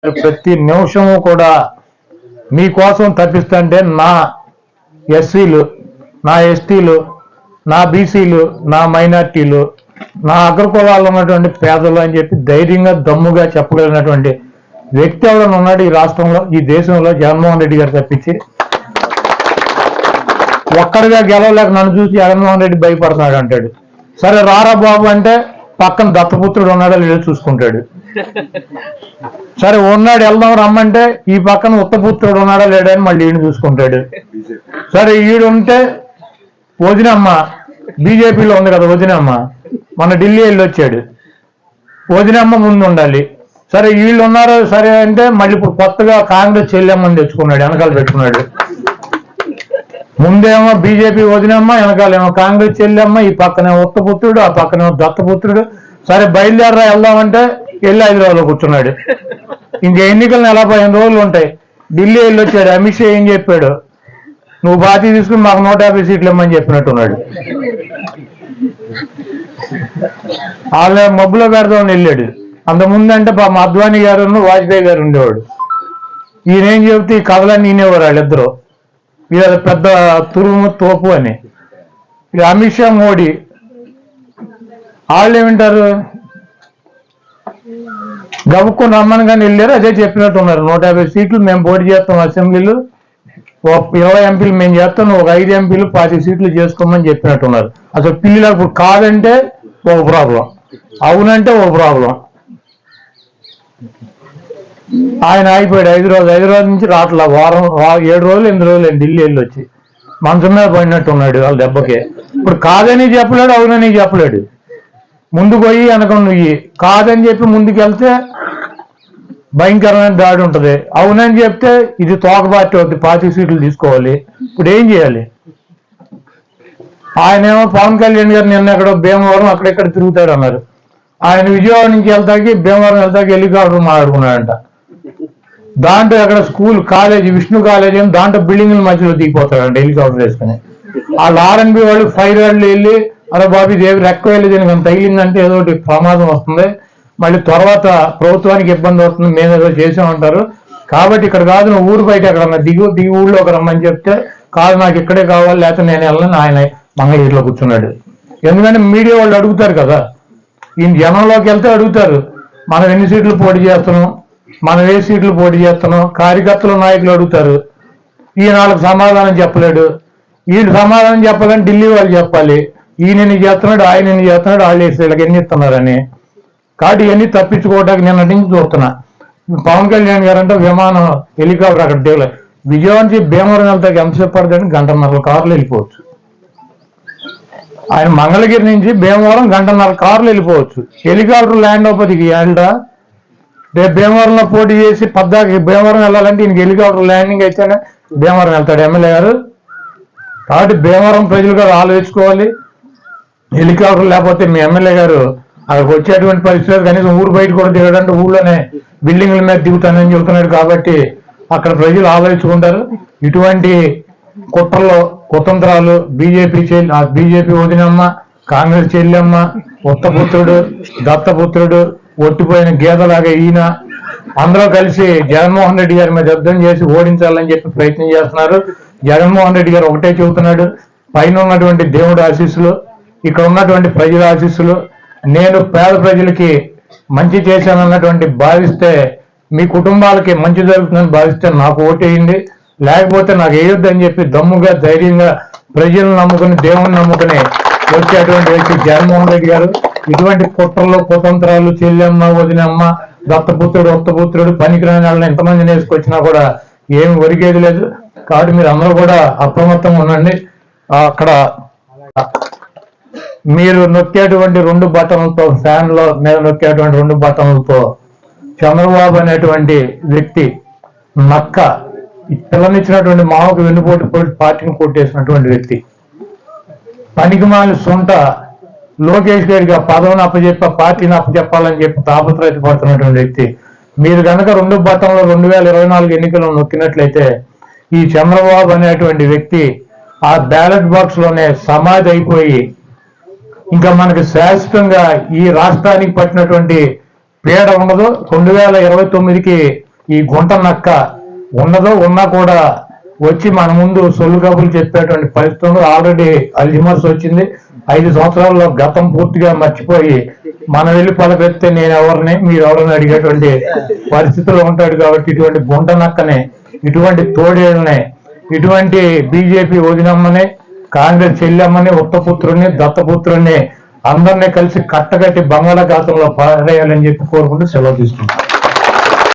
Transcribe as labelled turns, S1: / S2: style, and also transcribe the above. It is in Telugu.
S1: ప్రతి నిమిషము కూడా మీకోసం తప్పిస్తుంటే నా ఎస్సీలు, నా ఎస్టీలు, నా బీసీలు, నా మైనార్టీలు, నా అగ్రకులాల్లో ఉన్నటువంటి పేదలు అని చెప్పి ధైర్యంగా దమ్ముగా చెప్పగలిగినటువంటి వ్యక్తి ఎవరైనా ఉన్నాడు ఈ రాష్ట్రంలో, ఈ దేశంలో? జగన్మోహన్ రెడ్డి గారు తప్పించి ఒక్కడిగా గెలవలేక నన్ను చూసి జగన్మోహన్ రెడ్డి భయపడుతున్నాడు అంటాడు. సరే రారా బాబు అంటే పక్కన దత్తపుత్రుడు ఉన్నాడో లేదో చూసుకుంటాడు. సరే ఉన్నాడు వెళ్దాం రమ్మంటే ఈ పక్కన ఉత్తపుత్రుడు ఉన్నాడా లేడా అని మళ్ళీ ఈయన చూసుకుంటాడు. సరే ఈడుంటే వదినమ్మ బీజేపీలో ఉంది కదా, వదినమ్మ మన ఢిల్లీ వెళ్ళి వచ్చాడు, వదినమ్మ ముందు ఉండాలి. సరే వీళ్ళు ఉన్నారు సరే అంటే మళ్ళీ ఇప్పుడు కొత్తగా కాంగ్రెస్ చెల్లెమ్మని తెచ్చుకున్నాడు, వెనకాల పెట్టుకున్నాడు. ముందేమో బీజేపీ వదినమ్మ, వెనకాలేమో కాంగ్రెస్ చెల్లెమ్మ, ఈ పక్కనే ఉత్తపుత్రుడు, ఆ పక్కనేమో దత్తపుత్రుడు. సరే బయలుదేరరా వెళ్దామంటే వెళ్ళి హైదరాబాద్లో కూర్చున్నాడు. ఇంక ఎన్నికలు 15 రోజులు ఉంటాయి. ఢిల్లీ వెళ్ళి వచ్చాడు. అమిత్ షా ఏం చెప్పాడు? నువ్వు బాధ్యత తీసుకుని మాకు 150 సీట్లు ఇమ్మని చెప్పినట్టున్నాడు. వాళ్ళ మబ్బులో పెడదామని వెళ్ళాడు. అంతకుముందంటే మా అద్వానీ గారు వాజ్పేయి గారు ఉండేవాడు. ఈయనేం చెబితే ఈ కథలన్నీ ఈనేవారు వాళ్ళిద్దరూ. ఇది పెద్ద తురుము తోపు అని. ఇది అమిత్ షా, మోడీ వాళ్ళు ఏమింటారు, గబుక్కుని రమ్మని కానీ వెళ్ళారు. అదే చెప్పినట్టున్నారు, 150 సీట్లు మేము పోటీ చేస్తాం, అసెంబ్లీలు 20 ఎంపీలు మేము చేస్తాం, ఒక 5 ఎంపీలు 40 సీట్లు చేసుకోమని చెప్పినట్టున్నారు. అసలు పిల్లలకు కాదంటే ఒక ప్రాబ్లం, అవునంటే ఒక ప్రాబ్లం. ఆయన అయిపోయాడు. 5 రోజులు, 5 రోజుల నుంచి రాట్లా, వారం 7 రోజులు 8 రోజులు ఢిల్లీ వెళ్ళి వచ్చి మంచం మీద పడినట్టు ఉన్నాడు వాళ్ళ దెబ్బకే. ఇప్పుడు కాదని చెప్పలేడు, అవునని చెప్పలేడు. ముందుకు పోయి వెనక నువ్వు కాదని చెప్పి ముందుకు వెళ్తే భయంకరమైన దాడి ఉంటుంది, అవునని చెప్తే ఇది తోక పార్టీ అవుతుంది, 40 సీట్లు తీసుకోవాలి. ఇప్పుడు ఏం చేయాలి? ఆయనేమో పవన్ కళ్యాణ్ గారు నిన్న ఎక్కడో భీమవరం అక్కడెక్కడ తిరుగుతాడు అన్నారు. ఆయన విజయవాడ నుంచి వెళ్తాకి భీమవరం వెళ్తాకి హెలికాప్టర్ మాట్లాడుకున్నాడంట. దాంట్లో అక్కడ స్కూల్ కాలేజీ, విష్ణు కాలేజీ అని దాంట్లో బిల్డింగ్ల మధ్యలో దిగిపోతాడంట హెలికాప్టర్ వేసుకుని. వాళ్ళు ఆర్ఎన్బి వాళ్ళు ఫైర్ వాళ్ళు వెళ్ళి అరే బాబు దేవి రెక్క వెళ్ళి దీనికి అంత తగిలిందంటే ఏదో ఒకటి ప్రమాదం వస్తుంది, మళ్ళీ తర్వాత ప్రభుత్వానికి ఇబ్బంది అవుతుంది, మేము ఏదో చేసామంటారు. కాబట్టి ఇక్కడ కాదు, నువ్వు ఊరు బయట ఎక్కడన్నా దిగి ఊళ్ళోకి రమ్మని చెప్తే కాదు నాకు ఇక్కడే కావాలి లేకపోతే నేను వెళ్ళను, ఆయన మంగళగిరిలో కూర్చున్నాడు. ఎందుకంటే మీడియా వాళ్ళు అడుగుతారు కదా, ఈయన జనంలోకి వెళ్తే అడుగుతారు మనం ఎన్ని సీట్లు పోటీ చేస్తున్నాం, మనం ఏ సీట్లు పోటీ చేస్తున్నాం, కార్యకర్తలు నాయకులు అడుగుతారు. ఈయన వాళ్ళకి సమాధానం చెప్పలేడు. వీళ్ళు సమాధానం చెప్పాలని ఢిల్లీ వాళ్ళు చెప్పాలి, ఈయన ఎన్ని చేస్తున్నాడు, ఆయన ఎన్ని చేస్తున్నాడు, వాళ్ళు వీళ్ళకి ఎన్ని ఇస్తున్నారని. కాబట్టి ఇవన్నీ తప్పించుకోవడానికి నిన్న నుంచి చూస్తున్నా. పవన్ కళ్యాణ్ గారు అంటే విమానం హెలికాప్టర్ అక్కడ దిగలే, విజయవాడ నుంచి భీమవరం వెళ్తాకి ఎంతసేపు పడుతుంది? 1.5 కార్లు వెళ్ళిపోవచ్చు. ఆయన మంగళగిరి నుంచి భీమవరం 1.5 కార్లు వెళ్ళిపోవచ్చు. హెలికాప్టర్ ల్యాండ్ అవ్వదికి ఏంటా? రేపు భీమవరంలో పోటీ చేసి పద్దాకి భీమవరం వెళ్ళాలంటే ఈయనకి హెలికాప్టర్ ల్యాండింగ్ అయితేనే భీమవరం వెళ్తాడు ఎమ్మెల్యే గారు. కాబట్టి భీమవరం ప్రజలు గారు ఆలోచించుకోవాలి. హెలికాప్టర్ లేకపోతే మీ ఎమ్మెల్యే గారు అక్కడికి వచ్చేటువంటి పరిస్థితులు, కనీసం ఊరు బయట కూడా దిగడంటే ఊళ్ళోనే బిల్డింగ్ల మీద దిగుతానని చెబుతున్నాడు. కాబట్టి అక్కడ ప్రజలు ఆలోచించుకుంటారు. ఇటువంటి కుట్రలో కుతంత్రాలు బీజేపీ వదినమ్మ, కాంగ్రెస్ చెల్లెమ్మ, ఉత్తపుత్రుడు, దత్తపుత్రుడు, ఒట్టిపోయిన గీతలాగా ఈయన అందరూ కలిసి జగన్మోహన్ రెడ్డి గారి మీద యుద్ధం చేసి ఓడించాలని చెప్పి ప్రయత్నం చేస్తున్నారు. జగన్మోహన్ రెడ్డి గారు ఒకటే చెబుతున్నాడు, పైన ఉన్నటువంటి దేవుడి ఆశీస్సులు, ఇక్కడ ఉన్నటువంటి ప్రజల ఆశీస్సులు, నేను పేద ప్రజలకి మంచి చేశానన్నటువంటి భావిస్తే, మీ కుటుంబాలకి మంచి జరుగుతుందని భావిస్తే నాకు ఓటేయండి, లేకపోతే నాకు వేయొద్దని చెప్పి దమ్ముగా ధైర్యంగా ప్రజలను నమ్ముకుని దేవుని నమ్ముకుని వచ్చేటువంటి వ్యక్తి జగన్మోహన్ రెడ్డి గారు. ఇటువంటి కుట్రలు కుతంత్రాలు చెల్లెమ్మ, వదినమ్మ, దత్తపుత్రుడు, ఉత్తపుత్రుడు, పనికిరాని వాళ్ళని ఎంతమందిని వేసుకొచ్చినా కూడా ఏమి ఒరిగేది లేదు. కాబట్టి మీరు అందరూ కూడా అప్రమత్తంగా ఉండండి. అక్కడ మీరు నొక్కేటువంటి 2 బటన్లతో, ఫ్యాన్లో మీద నొక్కేటువంటి 2 బటన్లతో చంద్రబాబు అనేటువంటి వ్యక్తి నక్క పిల్లనిచ్చినటువంటి మామకు వెన్నుపోటు పార్టీని కొట్టేసినటువంటి వ్యక్తి, పనికిమాలి సొంట లోకేష్ గారికి ఆ పదవిని అప్పచెప్పి ఆ పార్టీని అప్పచెప్పాలని చెప్పి తాపత్రయపడుతున్నటువంటి వ్యక్తి. మీరు కనుక 2 బటన్లో 2024 ఎన్నికలు నొక్కినట్లయితే ఈ చంద్రబాబు అనేటువంటి వ్యక్తి ఆ బ్యాలెట్ బాక్స్ లోనే సమాధి అయిపోయి ఇంకా మనకి శాశ్వతంగా ఈ రాష్ట్రానికి పట్టినటువంటి పీడ ఉండదు. 2029కి ఈ గుంట నక్క ఉన్నదో ఉన్నా కూడా వచ్చి మన ముందు సొల్లు కబుర్లు చెప్పేటువంటి పరిస్థితులు ఆల్రెడీ అల్జిమర్స్ వచ్చింది. 5 సంవత్సరాల్లో గతం పూర్తిగా మర్చిపోయి మనం వెళ్ళి పలకెత్తే నేను ఎవరిని మీరు ఎవరిని అడిగేటువంటి పరిస్థితుల్లో ఉంటాడు. కాబట్టి ఇటువంటి గుంట నక్కని, ఇటువంటి తోడేళ్ళని, ఇటువంటి బీజేపీ వదినమ్మని, కాంగ్రెస్ చెల్లెమ్మని, ఉత్తపుత్రుని, దత్తపుత్రుని అందరినీ కలిసి కట్టగట్టి బంగాళాఖాతంలో పారేయాలని చెప్పి కోరుకుంటూ సెలవు తీసుకుంటాం.